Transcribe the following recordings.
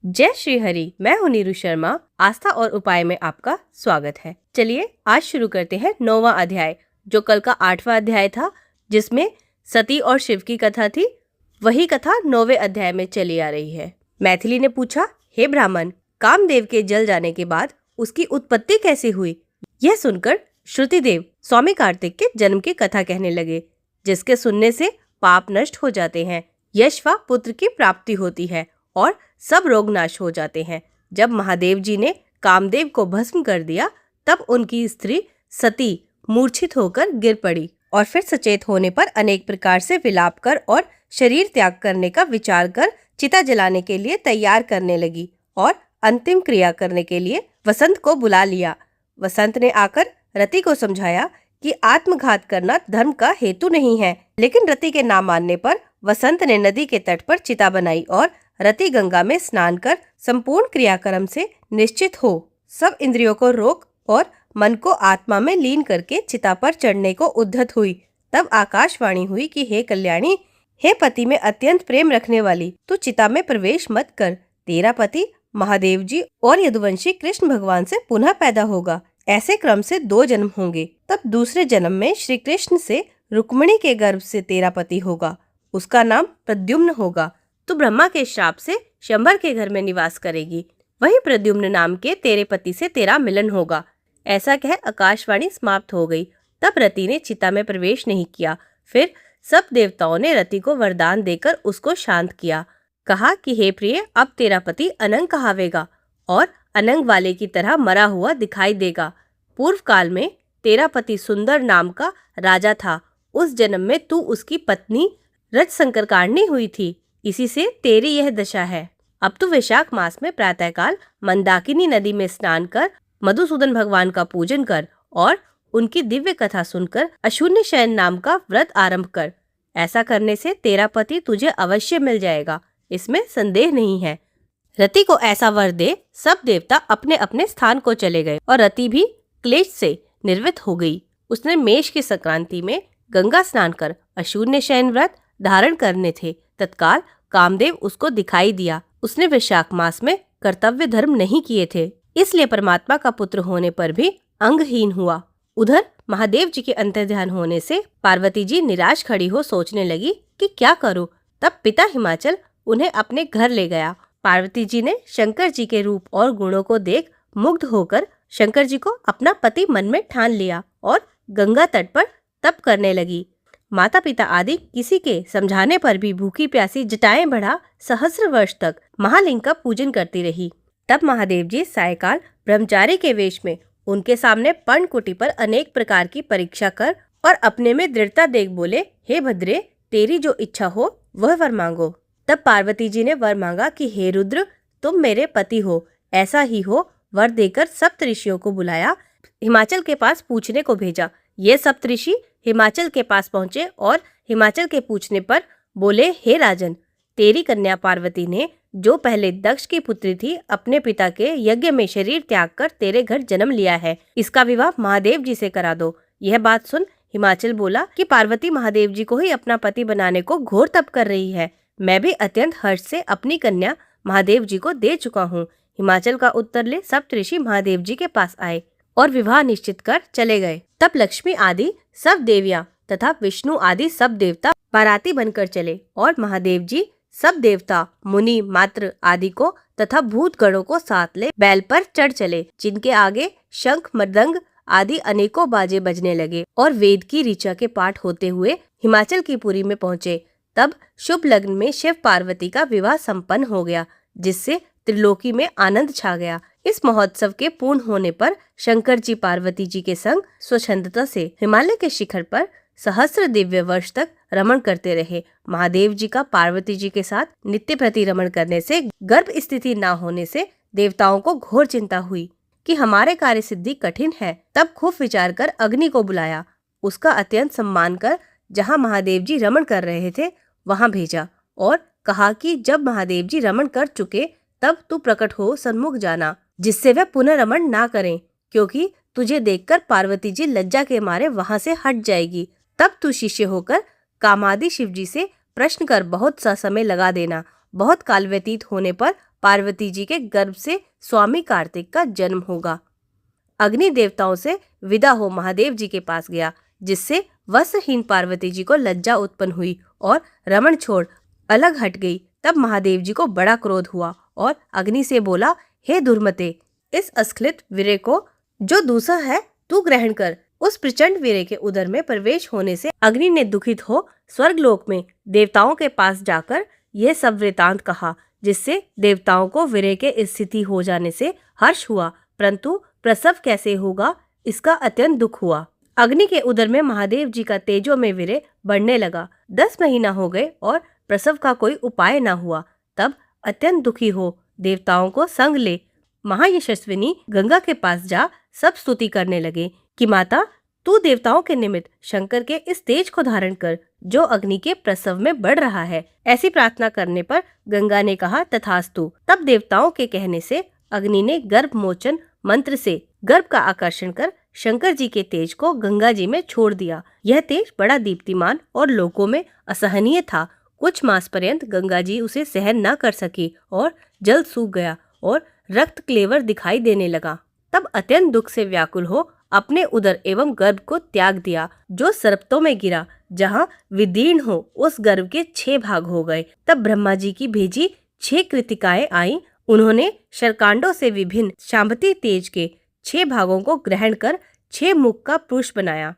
जय श्री हरि। मैं हूँ नीरू शर्मा। आस्था और उपाय में आपका स्वागत है। चलिए आज शुरू करते हैं 9वां अध्याय, जो कल का 8वां अध्याय था, जिसमें सती और शिव की कथा थी। वही कथा 9वें अध्याय में चली आ रही है। मैथिली ने पूछा, हे ब्राह्मण, कामदेव के जल जाने के बाद उसकी उत्पत्ति कैसे हुई? यह सुनकर श्रुतिदेव स्वामी कार्तिक के जन्म की कथा कहने लगे, जिसके सुनने से पाप नष्ट हो जाते हैं, यश व पुत्र की प्राप्ति होती है और सब रोग नाश हो जाते हैं। जब महादेव जी ने कामदेव को भस्म कर दिया, तब उनकी स्त्री सती मूर्छित होकर गिर पड़ी और फिर सचेत होने पर अनेक प्रकार से विलाप कर और शरीर त्याग करने का विचार कर चिता जलाने के लिए तैयार करने लगी और अंतिम क्रिया करने के लिए वसंत को बुला लिया। वसंत ने आकर रति को समझाया कि आत्मघात करना धर्म का हेतु नहीं है, लेकिन रति के ना मानने पर वसंत ने नदी के तट पर चिता बनाई और रति गंगा में स्नान कर संपूर्ण क्रियाक्रम से निश्चित हो सब इंद्रियों को रोक और मन को आत्मा में लीन करके चिता पर चढ़ने को उद्धत हुई। तब आकाशवाणी हुई कि हे कल्याणी, हे पति में अत्यंत प्रेम रखने वाली, तू चिता में प्रवेश मत कर। तेरा पति महादेव जी और यदुवंशी कृष्ण भगवान से पुनः पैदा होगा। ऐसे क्रम से 2 जन्म होंगे। तब दूसरे जन्म में श्री कृष्ण से रुक्मिणी के गर्भ से तेरा पति होगा। उसका नाम प्रद्युम्न होगा। तू ब्रह्मा के श्राप से शंबर के घर में निवास करेगी। वही प्रद्युम्न नाम के तेरे पति से तेरा मिलन होगा। ऐसा कह आकाशवाणी समाप्त हो गई। तब रति ने चिता में प्रवेश नहीं किया। फिर सब देवताओं ने रति को वरदान देकर उसको शांत किया। कहा कि हे प्रिय, अब तेरा पति अनंग कहावेगा और अनंग वाले की तरह मरा हुआ दिखाई देगा। पूर्व काल में तेरा पति सुंदर नाम का राजा था। उस जन्म में तू उसकी पत्नी रज संकरकारणी हुई थी। इसी से तेरी यह दशा है। अब तू वैशाख मास में प्रातःकाल मंदाकिनी नदी में स्नान कर मधुसूदन भगवान का पूजन कर और उनकी दिव्य कथा सुनकर अशून्य शयन नाम का व्रत आरंभ कर। ऐसा करने से तेरा पति तुझे अवश्य मिल जाएगा, इसमें संदेह नहीं है। रति को ऐसा वर दे सब देवता अपने अपने स्थान को चले गए और रति भी क्लेश से निर्वृत हो गई। उसने मेष की संक्रांति में गंगा स्नान कर अशून्य शयन व्रत धारण करने थे। तत्काल कामदेव उसको दिखाई दिया। उसने वैशाख मास में कर्तव्य धर्म नहीं किए थे, इसलिए परमात्मा का पुत्र होने पर भी अंगहीन हुआ। उधर महादेव जी के अंतर्ध्यान होने से पार्वती जी निराश खड़ी हो सोचने लगी कि क्या करूं। तब पिता हिमाचल उन्हें अपने घर ले गया। पार्वती जी ने शंकर जी के रूप और गुणों को देख मुग्ध होकर शंकर जी को अपना पति मन में ठान लिया और गंगा तट पर तप करने लगी। माता पिता आदि किसी के समझाने पर भी भूखी प्यासी जटाएं बढ़ा सहस्र वर्ष तक महालिंग का पूजन करती रही। तब महादेव जी सायकाल ब्रह्मचारी के वेश में उनके सामने पर्णकुटी पर अनेक प्रकार की परीक्षा कर और अपने में दृढ़ता देख बोले, हे भद्रे, तेरी जो इच्छा हो वह वर मांगो। तब पार्वती जी ने वर मांगा कि हे रुद्र, तुम मेरे पति हो, ऐसा ही हो। वर देकर सप्तऋषियों को बुलाया, हिमाचल के पास पूछने को भेजा। ये सप्तऋषि हिमाचल के पास पहुंचे और हिमाचल के पूछने पर बोले, हे राजन, तेरी कन्या पार्वती ने जो पहले दक्ष की पुत्री थी, अपने पिता के यज्ञ में शरीर त्याग कर तेरे घर जन्म लिया है। इसका विवाह महादेव जी से करा दो। यह बात सुन हिमाचल बोला कि पार्वती महादेव जी को ही अपना पति बनाने को घोर तप कर रही है। मैं भी अत्यंत हर्ष से अपनी कन्या महादेव जी को दे चुका हूँ। हिमाचल का उत्तर ले सप्तऋषि महादेव जी के पास आए और विवाह निश्चित कर चले गए। तब लक्ष्मी आदि सब देवियां तथा विष्णु आदि सब देवता बाराती बनकर चले और महादेव जी सब देवता मुनि मात्र आदि को तथा भूत गणों को साथ ले बैल पर चढ़ चले, जिनके आगे शंख मृदंग आदि अनेकों बाजे बजने लगे और वेद की ऋचा के पाठ होते हुए हिमाचल की पुरी में पहुँचे। तब शुभ लग्न में शिव पार्वती का विवाह संपन्न हो गया, जिससे त्रिलोकी में आनंद छा गया। इस महोत्सव के पूर्ण होने पर शंकर जी पार्वती जी के संग स्वच्छंदता से हिमालय के शिखर पर सहस्र दिव्य वर्ष तक रमण करते रहे। महादेव जी का पार्वती जी के साथ नित्य प्रति रमण करने से गर्भ स्थिति न होने से देवताओं को घोर चिंता हुई कि हमारे कार्य सिद्धि कठिन है। तब खूब विचार कर अग्नि को बुलाया। उसका अत्यंत सम्मान कर जहाँ महादेव जी रमण कर रहे थे वहाँ भेजा और कहा कि जब महादेव जी रमण कर चुके तब तू प्रकट हो सन्मुख जाना, जिससे वह पुनः रमण ना करें, क्योंकि तुझे देखकर पार्वती जी लज्जा के मारे वहां से हट जाएगी। तब तू शिष्य होकर कामादि शिव जी से प्रश्न कर बहुत सा समय लगा देना। बहुत काल व्यतीत होने पर पार्वती जी के गर्भ से स्वामी कार्तिक का जन्म होगा। अग्नि देवताओं से विदा हो महादेव जी के पास गया, जिससे वस्त्रहीन पार्वती जी को लज्जा उत्पन्न हुई और रमण छोड़ अलग हट गई। तब महादेव जी को बड़ा क्रोध हुआ और अग्नि से बोला, हे दुर्मते, इस अस्खलित वीर्य को जो दूसरा है तू ग्रहण कर। उस प्रचंड वीर्य के उदर में प्रवेश होने से अग्नि ने दुखित हो स्वर्गलोक में देवताओं के पास जाकर यह सब वृतांत कहा, जिससे देवताओं को वीर्य के स्थिति हो जाने से हर्ष हुआ, परंतु प्रसव कैसे होगा इसका अत्यंत दुख हुआ। अग्नि के उदर में महादेव जी का तेजो में वीर्य बढ़ने लगा। 10 महीना हो गए और प्रसव का कोई उपाय न हुआ। तब अत्यंत दुखी हो देवताओं को संग ले महायशस्विनी गंगा के पास जा सब स्तुति करने लगे कि माता, तू देवताओं के निमित्त शंकर के इस तेज को धारण कर जो अग्नि के प्रसव में बढ़ रहा है। ऐसी प्रार्थना करने पर गंगा ने कहा, तथास्तु। तब देवताओं के कहने से अग्नि ने गर्भ मोचन मंत्र से गर्भ का आकर्षण कर शंकर जी के तेज को गंगा जी में छोड़ दिया। यह तेज बड़ा दीप्तिमान और लोकों में असहनीय था। कुछ मास पर्यंत गंगा जी उसे सहन न कर सकी और जल सूख गया और रक्त क्लेवर दिखाई देने लगा। तब अत्यंत दुख से व्याकुल हो अपने उदर एवं गर्भ को त्याग दिया, जो सरप्तों में गिरा। जहाँ विदीर्ण हो उस गर्भ के 6 भाग हो गए। तब ब्रह्मा जी की भेजी 6 कृतिकाएं आईं। उन्होंने शरकांडों से विभिन्न शांभती तेज के 6 भागों को ग्रहण कर 6 मुख का पुरुष बनाया,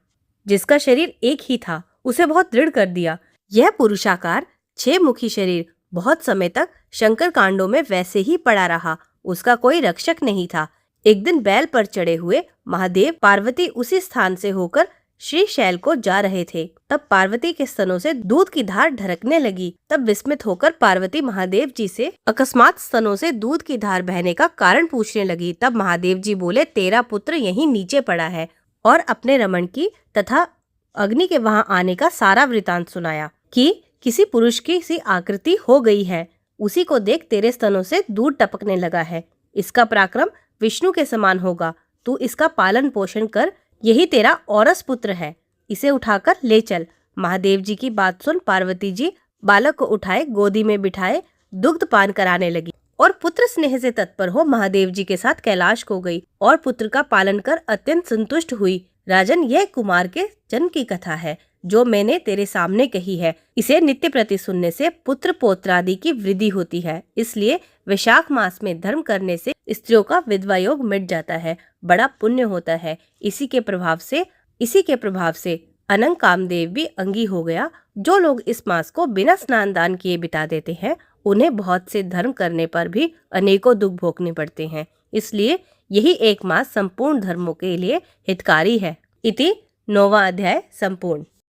जिसका शरीर एक ही था, उसे बहुत दृढ़ कर दिया। यह पुरुषाकार 6 मुखी शरीर बहुत समय तक शंकर कांडों में वैसे ही पड़ा रहा। उसका कोई रक्षक नहीं था। एक दिन बैल पर चढ़े हुए महादेव पार्वती उसी स्थान से होकर श्रीशैल को जा रहे थे। तब पार्वती के स्तनों से दूध की धार ढरकने लगी। तब विस्मित होकर पार्वती महादेव जी से अकस्मात स्तनों से दूध की धार बहने का कारण पूछने लगी। तब महादेव जी बोले, तेरा पुत्र यहीं नीचे पड़ा है, और अपने रमण की तथा अग्नि के वहां आने का सारा वृतांत सुनाया कि किसी पुरुष की सी आकृति हो गई है, उसी को देख तेरे स्तनों से दूध टपकने लगा है। इसका पराक्रम विष्णु के समान होगा। तू इसका पालन पोषण कर, यही तेरा औरस पुत्र है, इसे उठाकर ले चल। महादेव जी की बात सुन पार्वती जी बालक को उठाए गोदी में बिठाए दुग्ध पान कराने लगी और पुत्र स्नेह से तत्पर हो महादेव जी के साथ कैलाश को गई और पुत्र का पालन कर अत्यंत संतुष्ट हुई। राजन, यह कुमार के जन्म की कथा है जो मैंने तेरे सामने कही है। इसे नित्य प्रति सुनने से पुत्र पौत्रादि की वृद्धि होती है। इसलिए वैशाख मास में धर्म करने से स्त्रियों का विधवा योग मिट जाता है, बड़ा पुण्य होता है। इसी के प्रभाव से अनंग कामदेव भी अंगी हो गया। जो लोग इस मास को बिना स्नान दान किए बिता देते हैं, उन्हें बहुत से धर्म करने पर भी अनेकों दुख भोगने पड़ते हैं। इसलिए यही एक मास संपूर्ण धर्मों के लिए हितकारी है। इति 9वां अध्याय संपूर्ण।